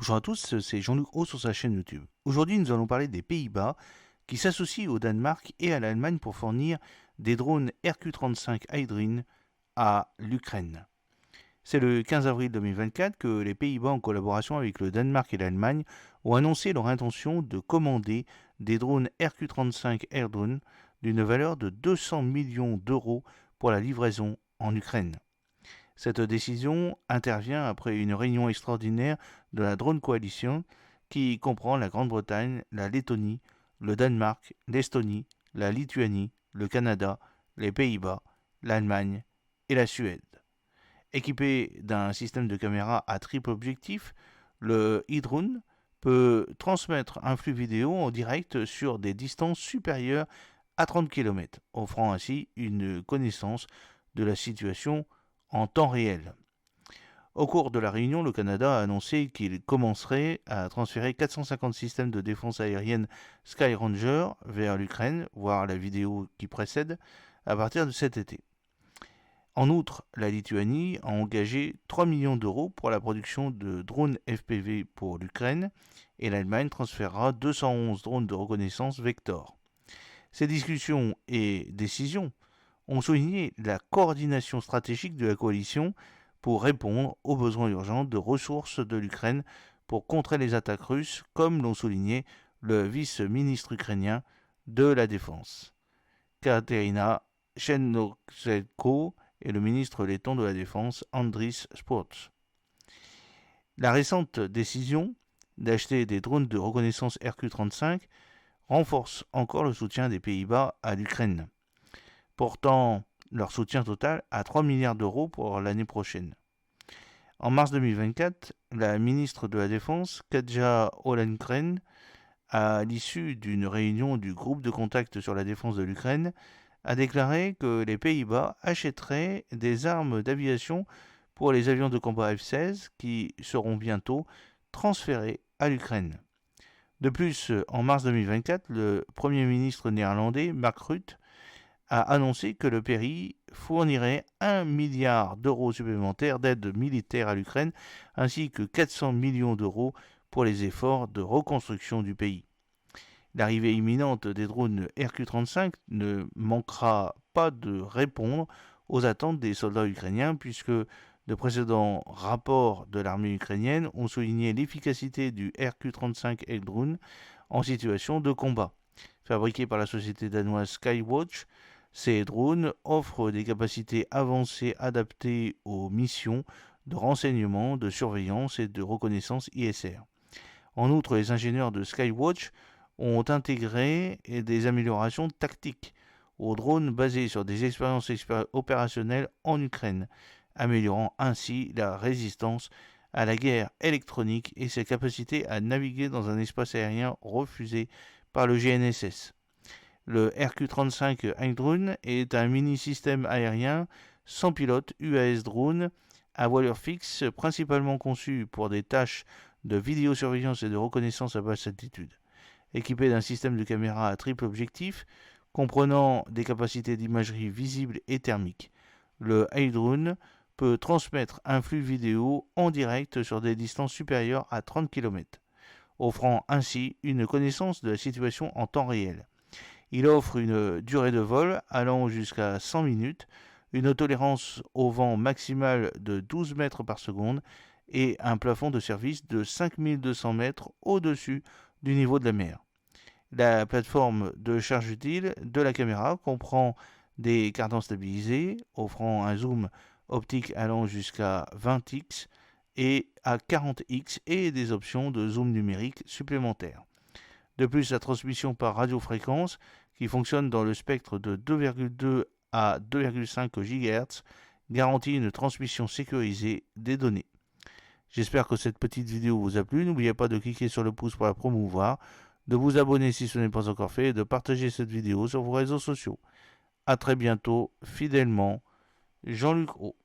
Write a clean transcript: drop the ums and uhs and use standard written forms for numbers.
Bonjour à tous, c'est Jean-Luc Haut sur sa chaîne YouTube. Aujourd'hui, nous allons parler des Pays-Bas qui s'associent au Danemark et à l'Allemagne pour fournir des drones RQ-35 Hydrin à l'Ukraine. C'est le 15 avril 2024 que les Pays-Bas, en collaboration avec le Danemark et l'Allemagne, ont annoncé leur intention de commander des drones RQ-35 Air-Drone d'une valeur de 200 millions d'euros pour la livraison en Ukraine. Cette décision intervient après une réunion extraordinaire de la Drone Coalition qui comprend la Grande-Bretagne, la Lettonie, le Danemark, l'Estonie, la Lituanie, le Canada, les Pays-Bas, l'Allemagne et la Suède. Équipé d'un système de caméra à triple objectif, le e-drone peut transmettre un flux vidéo en direct sur des distances supérieures à 30 km, offrant ainsi une connaissance de la situation en temps réel. Au cours de la réunion, le Canada a annoncé qu'il commencerait à transférer 450 systèmes de défense aérienne Sky Ranger vers l'Ukraine, voir la vidéo qui précède, à partir de cet été. En outre, la Lituanie a engagé 3 millions d'euros pour la production de drones FPV pour l'Ukraine et l'Allemagne transférera 211 drones de reconnaissance Vector. Ces discussions et décisions ont souligné la coordination stratégique de la coalition pour répondre aux besoins urgents de ressources de l'Ukraine pour contrer les attaques russes, comme l'ont souligné le vice-ministre ukrainien de la Défense, Katerina Chenochenko, et le ministre letton de la Défense, Andris Spurts. La récente décision d'acheter des drones de reconnaissance RQ-35 renforce encore le soutien des Pays-Bas à l'Ukraine, portant leur soutien total à 3 milliards d'euros pour l'année prochaine. En mars 2024, la ministre de la Défense, Katja Ollongren, à l'issue d'une réunion du groupe de contact sur la défense de l'Ukraine, a déclaré que les Pays-Bas achèteraient des armes d'aviation pour les avions de combat F-16 qui seront bientôt transférés à l'Ukraine. De plus, en mars 2024, le Premier ministre néerlandais, Mark Rutte, a annoncé que le pays fournirait 1 milliard d'euros supplémentaires d'aide militaire à l'Ukraine, ainsi que 400 millions d'euros pour les efforts de reconstruction du pays. L'arrivée imminente des drones RQ-35 ne manquera pas de répondre aux attentes des soldats ukrainiens, puisque de précédents rapports de l'armée ukrainienne ont souligné l'efficacité du RQ-35 Air-Drone en situation de combat. Fabriqué par la société danoise Skywatch, ces drones offrent des capacités avancées adaptées aux missions de renseignement, de surveillance et de reconnaissance ISR. En outre, les ingénieurs de Skywatch ont intégré des améliorations tactiques aux drones basés sur des expériences opérationnelles en Ukraine, améliorant ainsi la résistance à la guerre électronique et ses capacités à naviguer dans un espace aérien refusé par le GNSS. Le RQ-35 Heimdrone est un mini-système aérien sans pilote UAS drone à voilure fixe, principalement conçu pour des tâches de vidéosurveillance et de reconnaissance à basse altitude. Équipé d'un système de caméra à triple objectif, comprenant des capacités d'imagerie visible et thermique, le Heimdrone peut transmettre un flux vidéo en direct sur des distances supérieures à 30 km, offrant ainsi une connaissance de la situation en temps réel. Il offre une durée de vol allant jusqu'à 100 minutes, une tolérance au vent maximale de 12 mètres par seconde et un plafond de service de 5200 mètres au-dessus du niveau de la mer. La plateforme de charge utile de la caméra comprend des cardans stabilisés, offrant un zoom optique allant jusqu'à 20x et à 40x et des options de zoom numérique supplémentaires. De plus, la transmission par radiofréquence, qui fonctionne dans le spectre de 2,2 à 2,5 GHz, garantit une transmission sécurisée des données. J'espère que cette petite vidéo vous a plu. N'oubliez pas de cliquer sur le pouce pour la promouvoir, de vous abonner si ce n'est pas encore fait et de partager cette vidéo sur vos réseaux sociaux. A très bientôt, fidèlement, Jean-Luc Haut.